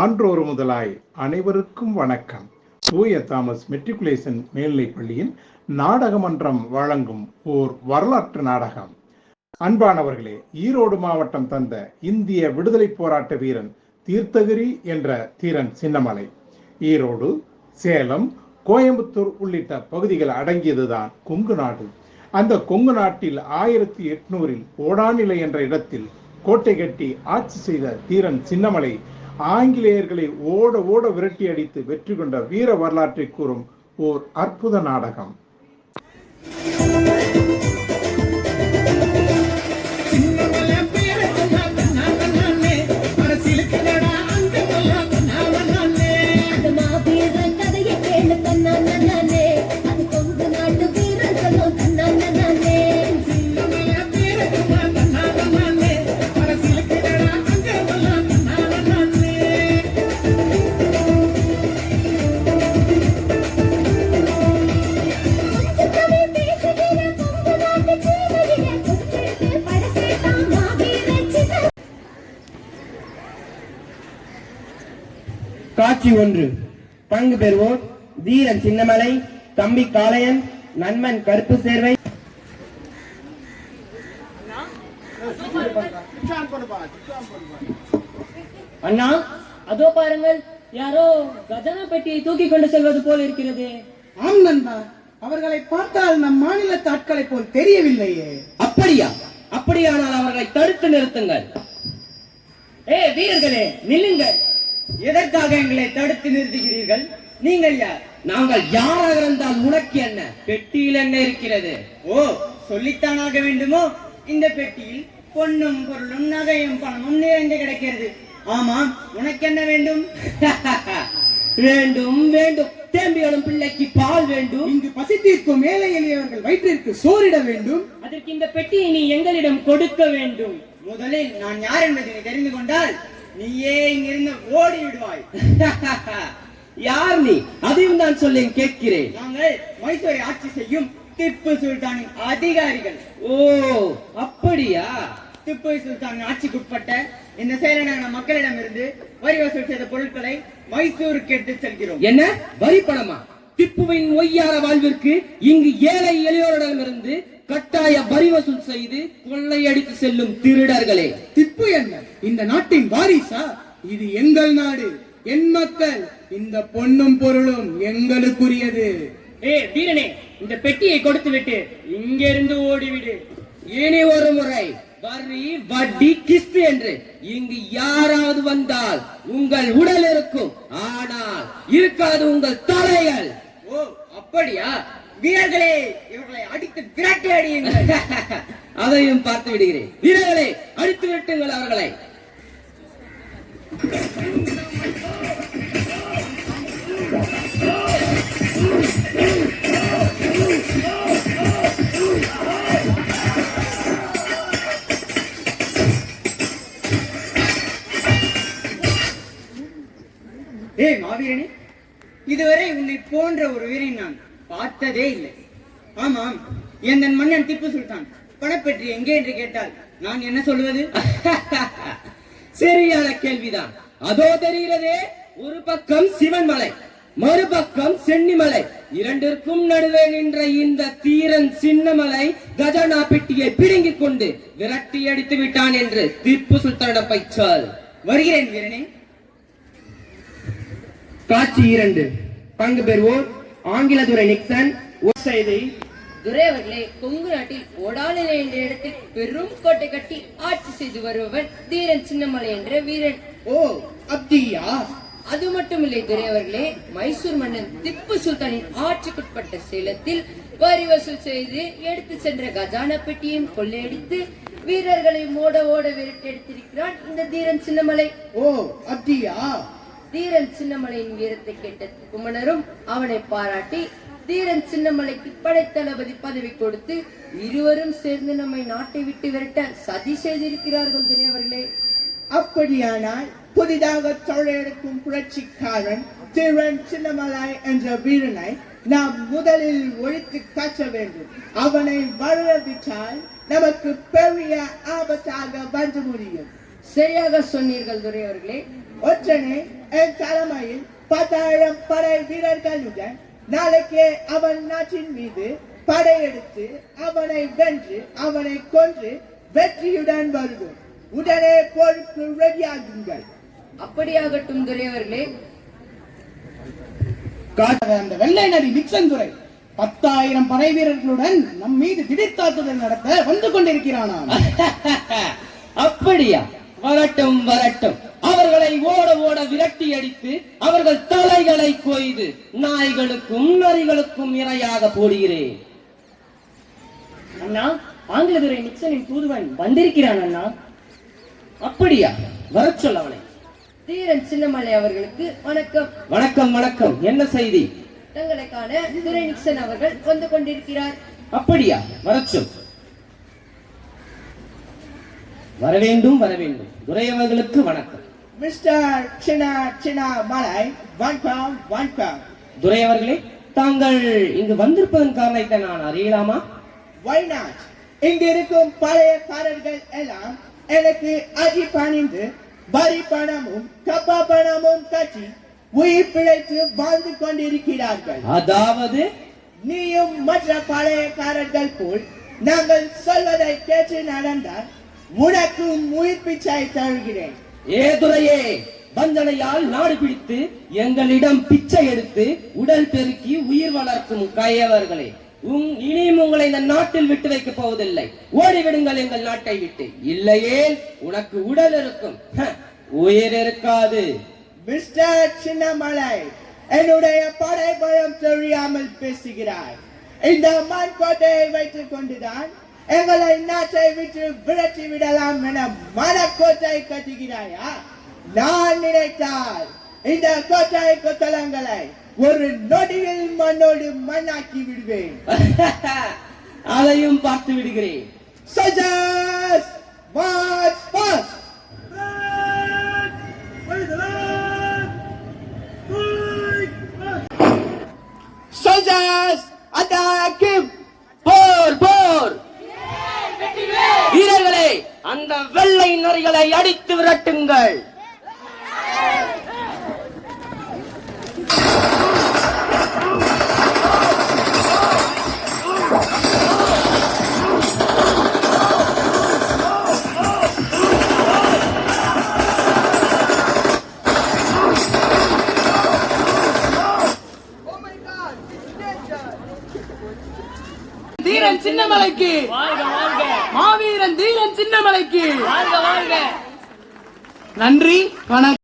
சான்றோர் முதலாய் அனைவருக்கும் வணக்கம். தூய தாமஸ் மெட்ரிகுலேஷன் மேல்நிலைப் பள்ளியின் நாடகமன்றம் வழங்கும் ஓர் வரலாற்று நாடகம். அன்பானவர்களே, ஈரோடு மாவட்டம் தந்த இந்திய விடுதலை போராட்ட வீரன் தீர்த்தகிரி என்ற தீரன் சின்னமலை. ஈரோடு, சேலம், கோயம்புத்தூர் உள்ளிட்ட பகுதிகள் அடங்கியதுதான் கொங்கு நாடு. அந்த கொங்கு நாட்டில் 1800 ஓடாநிலை என்ற இடத்தில் கோட்டை கட்டி ஆட்சி செய்த தீரன் சின்னமலை ஆங்கிலேயர்களை ஓட ஓட விரட்டி அடித்து வெற்றி கொண்ட வீர வரலாற்றை கூறும் ஓர் அற்புத நாடகம். காட்சி 1. பங்கு பெறுவோர் தீரன் சின்னமலை, தம்பி காளையன், நண்பன் கருப்பு சேர்வை. அண்ணா, அதோ பாருங்கள், யாரோ கஜானா பெட்டியை தூக்கி கொண்டு செல்வது போல் இருக்கிறது. ஆம் நண்பா, அவர்களை பார்த்தால் நம் மாநிலத்து ஆட்களை போல் தெரியவில்லையே. அப்படியா? அப்படியானால் அவர்களை தடுத்து நிறுத்துங்கள். வீரர்களே, நில்லுங்கள். எதற்காக எங்களை தடுத்து நிறுத்துகிறீர்கள்? நீங்கள் யார்? நாங்கள் யாராக இருந்தால் உனக்கு என்ன? பெட்டியில் என்ன இருக்கிறது? ஓ, சொல்லித்தானாக வேண்டுமோ? இந்த பெட்டியில் பொன்னும் பொருளும் நகையும் பணமும் நிறைந்து கிடக்கிறது. ஆமாம், உனக்கு என்ன வேண்டும்? வேண்டும் வேண்டும், தேம்பியோடும் பிள்ளைக்கு பால் வேண்டும். இங்கு பசித்திருக்கும் ஏழை எளியவர்கள் வயிற்றிற்கு சோறிட வேண்டும். அதற்கு இந்த பெட்டியை நீ எங்களிடம் கொடுக்க வேண்டும். முதலில் நான் யார் என்பதை நீ தெரிந்து கொண்டால் நீயே இங்கிருந்து ஓடி விடுவாய். யார் நீ? அதையும் நான் சொல்ல கேட்கிறேன். நாங்கள் மைசூரை ஆட்சி செய்யும் திப்பு சுல்தானின் அதிகாரிகள். ஓ, அப்படியா? திப்பு சுல்தானின் ஆட்சிக்குட்பட்ட இந்த சேலநகர மக்களிடமிருந்து வரி வசூல் செய்த பொருட்களை மைசூருக்கு எடுத்து செல்கிறோம். என்ன வரி பணமா? திப்புவின் ஒய்யார வாழ்விற்கு இங்கு ஏழை எளியோரிடமிருந்து கட்டாய வரி வசூல் செய்து கொள்ளையடித்து செல்லும் திருடர்களே. திப்பு என்ன இந்த நாட்டின் வாரிசா? இது எங்கள் நாடு, என் மக்கள். இந்த பொன்னும் பொருளும் எங்களுக்குரியது. வீரனே, இந்த பெட்டியை கொடுத்து விட்டு இங்கிருந்து ஓடிவிடு. இனி ஒரு முறை வரி, வட்டி, கிஸ்து என்று இங்கு யாராவது வந்தால் உங்கள் உடல் இருக்கும், ஆனால் இருக்காது உங்கள் தலைகள். ஓ, அப்படியா? வீரர்களே, இவர்களை அடித்து விரட்டி அடியுங்கள். அதையும் பார்த்து விடுகிறேன். வீரர்களே, அடித்து விரட்டுங்கள் அவர்களை. மாவீரனே, இதுவரை உன்னை போன்ற ஒரு வீரன் நான் பார்த்ததே இல்லை. ஆமாம், என் மன்னன் திப்பு சுல்தான் பணப்பெற்றி எங்கே என்று கேட்டால் நான் என்ன சொல்வது? சரியான கேள்விதான். அதோ தெரிகிறதே, ஒரு பக்கம் சிவன் மலை, மறுபக்கம் சென்னிமலை, இரண்டிற்கும் நடுவே நின்ற இந்த தீரன் சின்னமலை கஜானா பெட்டியை பிடுங்கிக் கொண்டு விரட்டி அடித்து விட்டான் என்று திப்பு சுல்தானிடம் போய் சொல். வருகிறேன் வீரனே. காட்சி 2. பங்கு பெறுவோர் ஆங்கிலதுரை நிக்சன். செய்தி துரை அவர்களே, கொங்கு நாட்டில் ஓடாநிலை என்ற இடத்தில் பெரும் கோட்டை கட்டி ஆட்சி செய்து வருபவன் தீரன் சின்னமலை என்ற வீரன். ஓ, அப்படியா? அது மட்டுமில்லை துரை அவர்களே, மைசூர் மன்னன் திப்பு சுல்தானின் ஆட்சிக்குட்பட்ட சேலத்தில் வரி வசூல் செய்து எடுத்து சென்ற கஜானா பெட்டியும் கொள்ளையடித்து வீரர்களை ஓட ஓட விரட்டி எடுத்திருக்கிறான் இந்த தீரன் சின்னமலை. ஓ, அப்படியா? தீரன் சின்னமலையின் வீரத்தை கேட்ட குமணரும் அவனை பாராட்டி தீரன் சின்னமலைக்கு படைத்தளபதி பதவி கொடுத்து இருவரும் சேர்ந்து நம்மை நாட்டை விட்டு விரட்ட சதி செய்திருக்கிறார்கள் துரை அவர்களே. அப்படியானால் புதிதாக தொழிலெடுக்கும் புரட்சிக்காரன் தீரன் சின்னமலை என்ற வீரனை நாம் முதலில் ஒழித்து காட்ட வேண்டும். அவனை வரவிட்டால் நமக்கு பெரிய ஆபத்தாக வந்து முடியும். சரியாக சொன்னீர்கள் துரை அவர்களே. ஒற்றனே, என் தலைமையில் 10,000 படை வீரர்களுடன் நாளைக்கே அவன் நாட்டின் மீது படையெடுத்து அவனை வென்று அவனை கொன்று வெற்றியுடன் வருவோம். உடனே போருக்கு ரெடியாகுங்கள். அப்படியாகட்டும் துரை அவர்களே. அந்த வெள்ளை நரி நிக்சன் துரை 10,000 படை வீரர்களுடன் நம் மீது திடீர் தாக்குதல் நடத்த வந்து கொண்டிருக்கிறானாம். அப்படியா? வரட்டும் வரட்டும். அவர்களை ஓட ஓட விரட்டி அடித்து அவர்கள் தலைகளை கொய்து நாய்களுக்கும் நரிகளுக்கும் இரையாக போடுகிறேன். அண்ணா, ஆங்கிலதுரை நிக்சனின் தூதுவன் வந்திருக்கிறான் அண்ணா. அப்படியா? வரச் சொல் அவனை. தீரன் சின்னமலை அவர்களுக்கு வணக்கம். வணக்கம் வணக்கம். என்ன செய்தி? தங்களை காண துரை நிக்சன் அவர்கள் வந்து கொண்டிருக்கிறார். அப்படியா? வரச் சொல். வரவேண்டும் வரவேண்டும். துரை அவர்களுக்கு வணக்கம். மிஸ்டர் சின்ன மலை, வணக்கம் வணக்கம். துரை அவர்களே, தாங்கள் இங்கு வந்திருப்பதன் காரணத்தை நான் அறியலாமா? Why not? இங்கு இருக்கும் பழையக்காரர்கள் எல்லாம் எனக்கு அடி பணிந்து வரி பணமும் கப்பா பணமும் கட்டி உயிர் பிழைத்து வாழ்ந்து கொண்டிருக்கிறார்கள். அதாவது நீயும் மற்ற பழையக்காரர்கள் போல் நாங்கள் சொல்வதை கேட்டு நடந்தால் உனக்கும் உயிர் பிச்சை தருகிறேன். ஏ துரையே, வஞ்சனையால் நாடு பிடித்து எங்களிடம் பிச்சை எடுத்து உடல் பெருக்கி உயிர் வளர்க்கும் கயவர்களே, இனியும் உங்களை இந்த நாட்டில் விட்டு வைக்க போவதில்லை. ஓடிவிடுங்கள் எங்கள் நாட்டை விட்டு. இல்லையே உனக்கு உடல் இருக்கும், உயிர் இருக்காது. மிஸ்டர் சின்னமலை, என்னுடைய படை பயம் தெரியாமல் பேசுகிறாய். இந்த மண் கோட்டையை வைத்துக் கொண்டுதான் எங்களை நாட்டை விட்டு விரட்டி விடலாம் என மனக்கோட்டை கட்டுகிறாயா? நான் நினைத்தால் இந்த கோட்டை கொத்தளங்களை ஒரு நொடியில் மண்ணோடு மண்ணாக்கி விடுவேன். அதையும் பார்த்து விடுகிறேன். Soldiers, march fast! Soldiers, attack him! போர் போர்! வீரர்களே, அந்த வெள்ளை நரிகளை அடித்து விரட்டுங்கள். தீரன் சின்னமலைக்கு வாழ்க வாழ்க. மாவீரன் தீரன் சின்னமலைக்கு வாழ்க வாழ்க. நன்றி வணக்கம்.